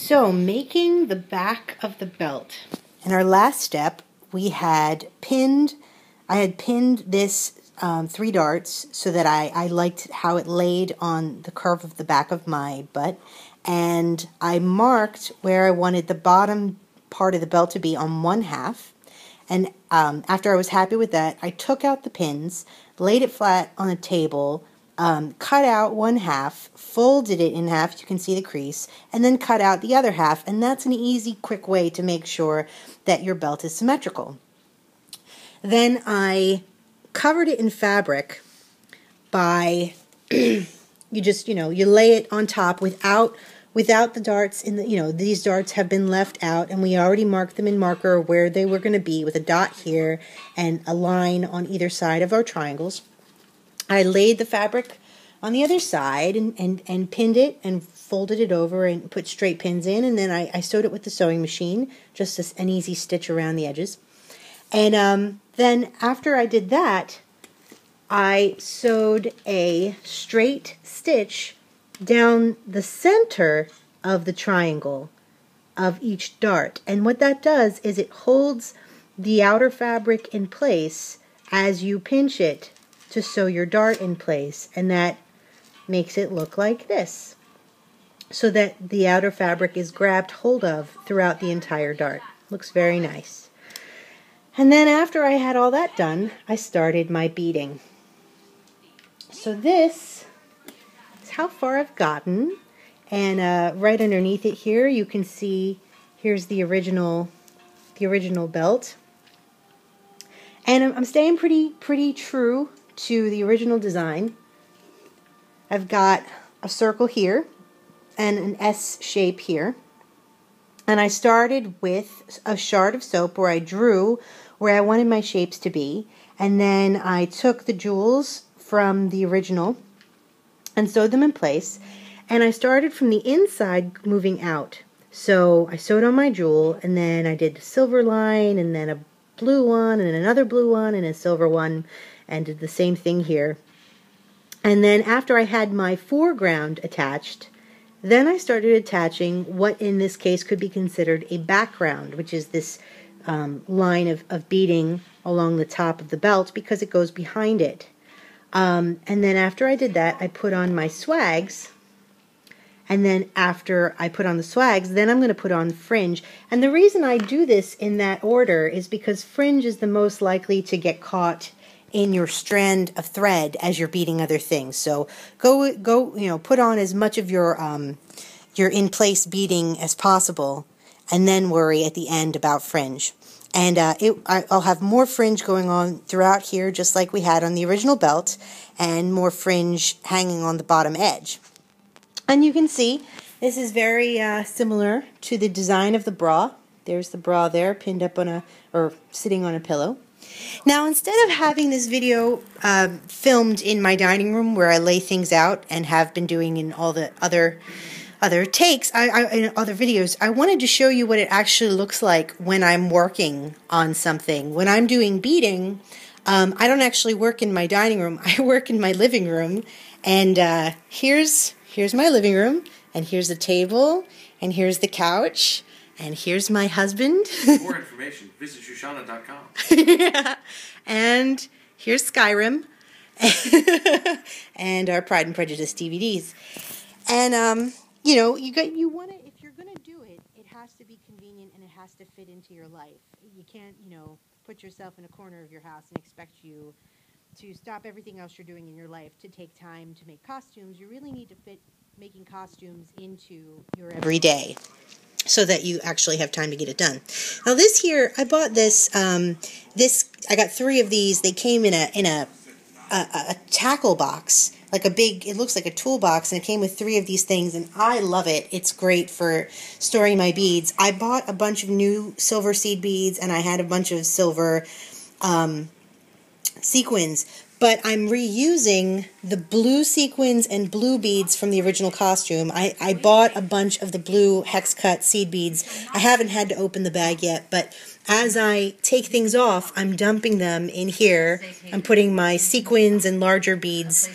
So, making the back of the belt. In our last step, I had pinned this 3 darts so that I liked how it laid on the curve of the back of my butt. And I marked where I wanted the bottom part of the belt to be on one half. And after I was happy with that, I took out the pins, laid it flat on the table, cut out one half, folded it in half, you can see the crease, and then cut out the other half. And that's an easy, quick way to make sure that your belt is symmetrical. Then I covered it in fabric by, you lay it on top without the darts in the, these darts have been left out, and we already marked them in marker where they were going to be with a dot here and a line on either side of our triangles. I laid the fabric on the other side and pinned it and folded it over and put straight pins in, and then I sewed it with the sewing machine, just an easy stitch around the edges. And then after I did that, I sewed a straight stitch down the center of the triangle of each dart. And what that does is it holds the outer fabric in place as you pinch it to sew your dart in place, and that makes it look like this, so that the outer fabric is grabbed hold of throughout the entire dart. Looks very nice. And then after I had all that done, I started my beading. So this is how far I've gotten, and right underneath it here you can see here's the original belt. And I'm staying pretty true to the original design. I've got a circle here and an S shape here. And I started with a shard of soap where I drew where I wanted my shapes to be. And then I took the jewels from the original and sewed them in place. And I started from the inside moving out. So I sewed on my jewel, and then I did the silver line, and then a blue one, and another blue one, and a silver one, and did the same thing here. And then after I had my foreground attached, then I started attaching what in this case could be considered a background, which is this line of beading along the top of the belt because it goes behind it. And then after I did that, I put on my swags. And then after I put on the swags, then I'm going to put on fringe. And the reason I do this in that order is because fringe is the most likely to get caught in your strand of thread as you're beading other things. So go, put on as much of your in-place beading as possible, and then worry at the end about fringe. And I'll have more fringe going on throughout here, just like we had on the original belt, and more fringe hanging on the bottom edge. And you can see this is very similar to the design of the bra. There's the bra there, pinned up or sitting on a pillow. Now, instead of having this video filmed in my dining room where I lay things out and have been doing in all the other takes, in other videos, I wanted to show you what it actually looks like when I'm working on something. When I'm doing beading, I don't actually work in my dining room. I work in my living room, and here's my living room, and here's the table, and here's the couch, and here's my husband. For more information, visit Shoshana.com. Yeah. And here's Skyrim, and our Pride and Prejudice DVDs. And you want to, if you're going to do it, it has to be convenient and it has to fit into your life. You can't, put yourself in a corner of your house and expect you to stop everything else you're doing in your life to take time to make costumes. You really need to fit making costumes into your everyday so that you actually have time to get it done. Now this here, I bought this. I got 3 of these. They came in a tackle box, like a big. It looks like a toolbox, and it came with 3 of these things, and I love it. It's great for storing my beads. I bought a bunch of new silver seed beads, and I had a bunch of silver sequins, but I'm reusing the blue sequins and blue beads from the original costume. I bought a bunch of the blue hex cut seed beads. I haven't had to open the bag yet, but as I take things off, I'm dumping them in here. I'm putting my sequins and larger beads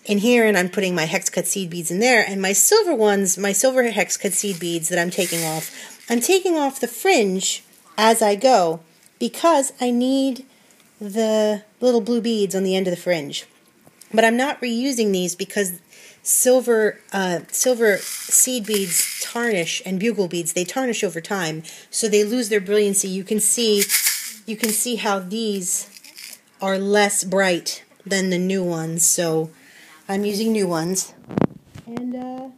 in here, and I'm putting my hex cut seed beads in there. And my silver ones, my silver hex cut seed beads that I'm taking off the fringe as I go because I need the little blue beads on the end of the fringe. But I'm not reusing these because silver seed beads tarnish, and bugle beads, they tarnish over time, so they lose their brilliancy. You can see how these are less bright than the new ones, so I'm using new ones. And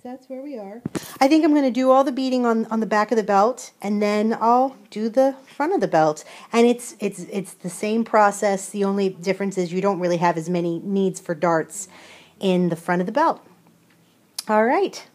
that's where we are. I think I'm going to do all the beading on the back of the belt, and then I'll do the front of the belt. And it's the same process. The only difference is you don't really have as many needs for darts in the front of the belt. All right.